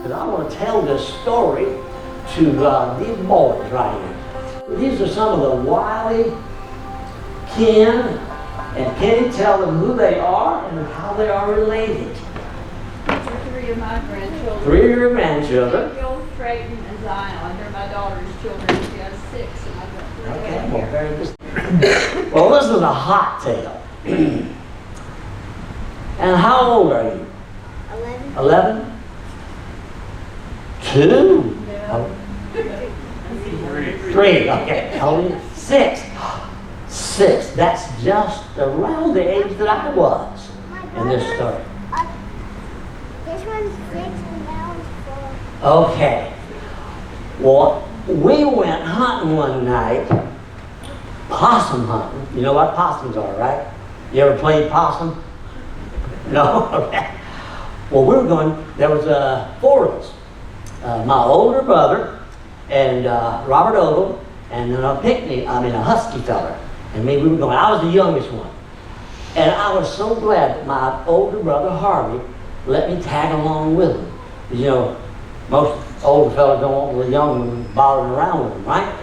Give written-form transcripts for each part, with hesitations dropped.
because I want to tell this story to these boys right here. These are some of the Wiley kin, and Kenny tell them who they are and how they are related. Three of my grandchildren. Three of your grandchildren. Bill, Creighton, and Zion. They're my daughter's children. She has 6, and I've got 3 Okay, of well, them very good. Well, this is a hot tale. And how old are you? 11. 11? 2? No. 3, okay. Only 6. 6. That's just around the age that I was in this story. This one's 6 and that one's 4. Okay. Well, we went hunting one night, possum hunting. You know what possums are, right? You ever played possum? No? Okay. Well, we were going, there was 4 of us. My older brother and Robert Ogle and then a husky fella. And me, we were going. I was the youngest one. And I was so glad that my older brother Harvey let me tag along with him. You know, most older fellas don't want the young ones bothering around with them, right?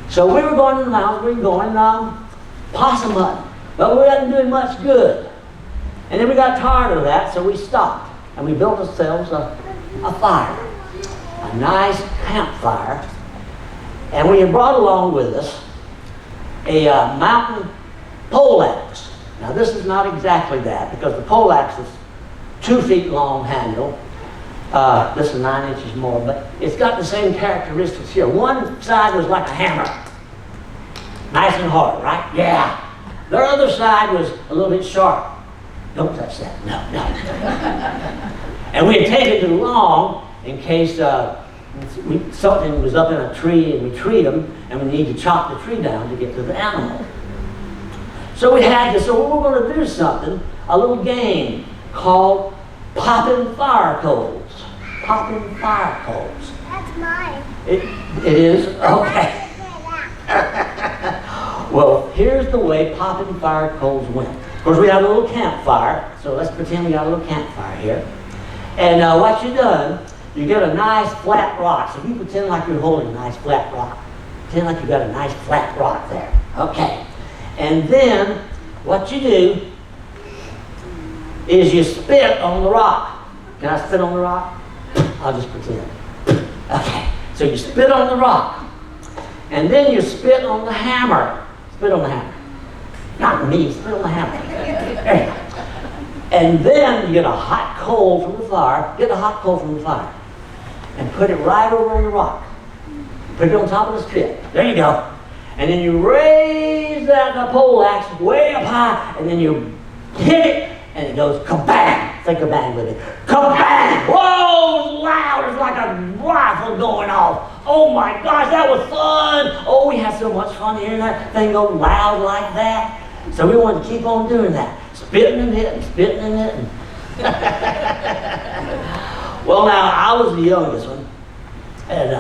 So we were going to the mountains, we were going possum hunting. But we wasn't doing much good. And then we got tired of that, so we stopped. And we built ourselves a fire. A nice campfire. And we had brought along with us a mountain poleaxe. Now this is not exactly that, because the poleaxe is 2 feet long handle. This is 9 inches more, but it's got the same characteristics here. One side was like a hammer. Nice and hard, right? Yeah. The other side was a little bit sharp. Don't touch that. No. And we had taken it along in case something was up in a tree and we treat them and we need to chop the tree down to get to the animal. So we had to, so we were going to do something, a little game called popping fire coals. Popping fire coals. That's mine. It is? Okay. Well, here's the way popping fire coals went. Of course, we had a little campfire, so let's pretend we got a little campfire here. And what you done, you get a nice flat rock. So you pretend like you're holding a nice flat rock. Pretend like you got a nice flat rock there. Okay. And then what you do is you spit on the rock. Can I spit on the rock? I'll just pretend. Okay. So you spit on the rock. And then you spit on the hammer. Spit on the hammer. Not me, spit on the hammer. There you go. And then you get a hot coal from the fire. Get a hot coal from the fire. And put it right over on the rock. Put it on top of the spit. There you go. And then you raise that poleaxe way up high, and then you hit it, and it goes kabang. Say kabang with it. Kabang! Whoa! It's loud. It's like a rifle going off. Oh my gosh, that was fun. Oh, we had so much fun hearing that thing go loud like that. So we wanted to keep on doing that. Spitting and hitting, spitting and hitting. Well, now, I was the youngest one. And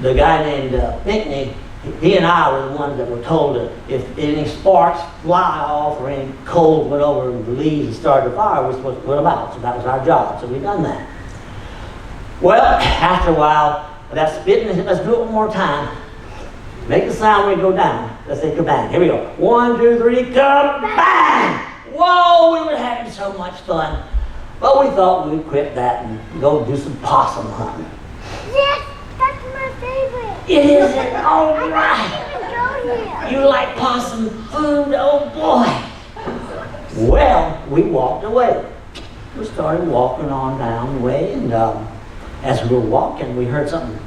the guy named Pinckney, he and I were the ones that were told that if any sparks fly off or any coals went over the leaves and started a fire, we were supposed to put them out. So that was our job. So we done that. Well, after a while, that spitting, let's do it one more time. Make the sound when you go down. Let's say kabang. Here we go. 1, 2, 3, kabang! Whoa, we were having so much fun. But we thought we'd quit that and go do some possum hunting. Yes, that's my favorite. It is all right. I don't even go here. You like possum food? Oh boy. Well, we walked away. We started walking on down the way, and as we were walking, we heard something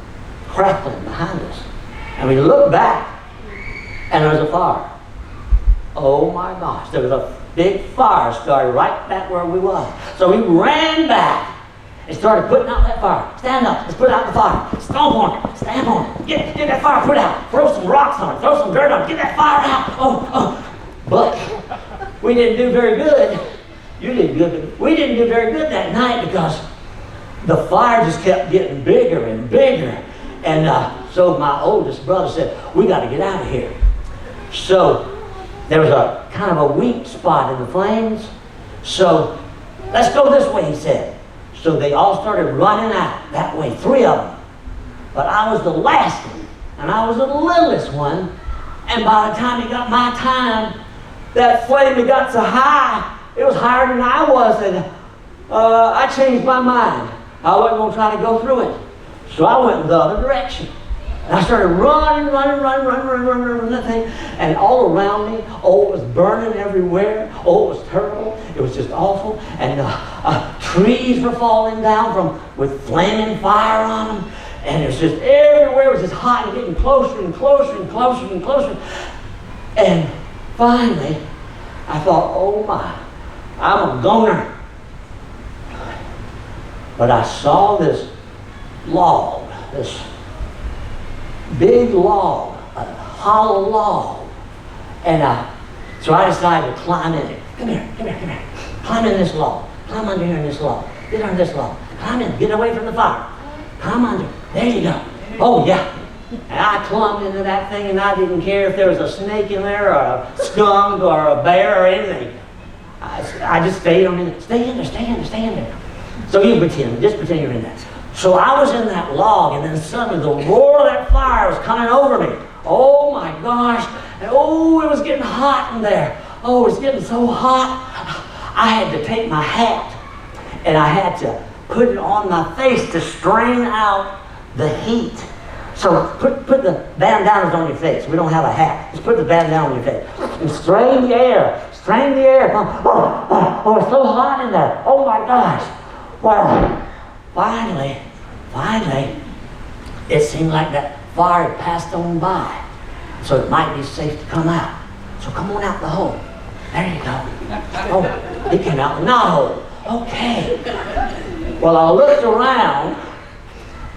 crackling behind us. And we looked back, and there was a fire. Oh my gosh, there was a big fire started right back where we was. So we ran back and started putting out that fire. Stand up, let's put out the fire. Stomp on it, stamp on it. Get that fire put out. Throw some rocks on it, throw some dirt on it, get that fire out. Oh. But we didn't do very good. You did good. We didn't do very good that night because the fire just kept getting bigger and bigger. And so my oldest brother said, we got to get out of here. So there was a kind of a weak spot in the flames. So let's go this way, he said. So they all started running out that way, 3 of them. But I was the last one, and I was the littlest one. And by the time it got my time, that flame had got so high, it was higher than I was, and I changed my mind. I wasn't going to try to go through it. So I went the other direction. And I started running that thing. And all around me, oh, it was burning everywhere. Oh, it was terrible. It was just awful. And trees were falling down with flaming fire on them. And it was just everywhere. It was just hot and getting closer and closer and closer and closer. And finally, I thought, oh my, I'm a goner. But I saw this log, this big log, a hollow log. And so I decided to climb in it. Come here. Climb in this log. Climb under here in this log. Get under this log. Climb in. Get away from the fire. Climb under. There you go. Oh, yeah. And I climbed into that thing, and I didn't care if there was a snake in there, or a skunk, or a bear, or anything. I just stayed on it. Stay in there. So you just pretend you're in that. So I was in that log, and then suddenly the roar of that fire was coming over me. Oh my gosh. And oh, it was getting hot in there. Oh, it was getting so hot. I had to take my hat, and I had to put it on my face to strain out the heat. So put the bandanas on your face. We don't have a hat. Just put the bandana on your face. And strain the air. Oh, it's so hot in there. Oh my gosh. Well, finally, it seemed like that fire had passed on by. So it might be safe to come out. So come on out the hole. There you go. Oh, he came out the knot hole. Okay. Well, I looked around,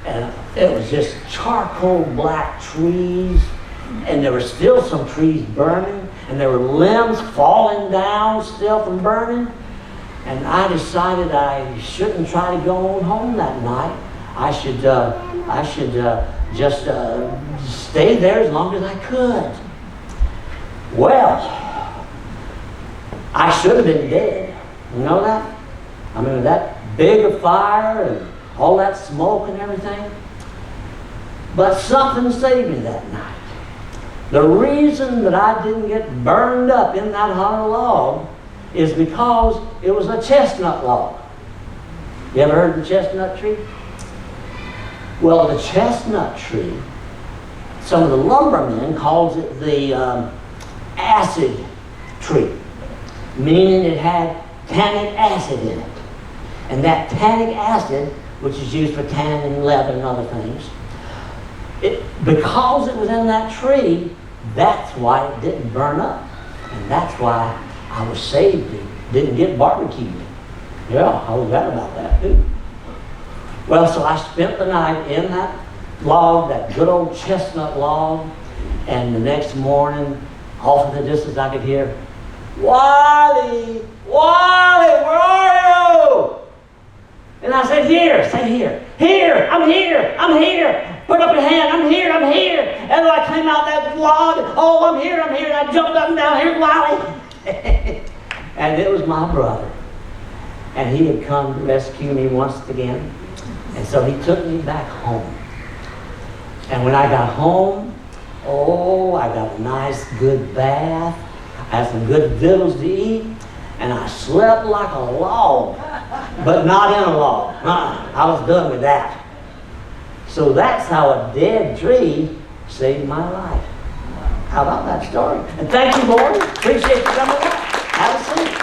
and it was just charcoal black trees, and there were still some trees burning, and there were limbs falling down still from burning. And I decided I shouldn't try to go on home that night. I should just stay there as long as I could. Well, I should have been dead. You know that? I mean, with that big a fire and all that smoke and everything. But something saved me that night. The reason that I didn't get burned up in that hollow log is because it was a chestnut log. You ever heard of the chestnut tree? Well, the chestnut tree, some of the lumbermen calls it the acid tree, meaning it had tannic acid in it. And that tannic acid, which is used for tanning leather and other things, because it was in that tree, that's why it didn't burn up. And that's why I was saved. It didn't get barbecued. Yeah, I was glad about that too. Well, so I spent the night in that log, that good old chestnut log, and the next morning, off in the distance I could hear, Wiley, where are you? And I said, here, say here. Here, I'm here. Put up your hand, I'm here. And I came out that log, oh, I'm here. And I jumped up and down, here's Wiley. And it was my brother. And he had come to rescue me once again. And so he took me back home. And when I got home, oh, I got a nice good bath. I had some good victuals to eat. And I slept like a log, but not in a log. I was done with that. So that's how a dead tree saved my life. How about that story? And thank you, Lord. Appreciate you coming back. Have a seat.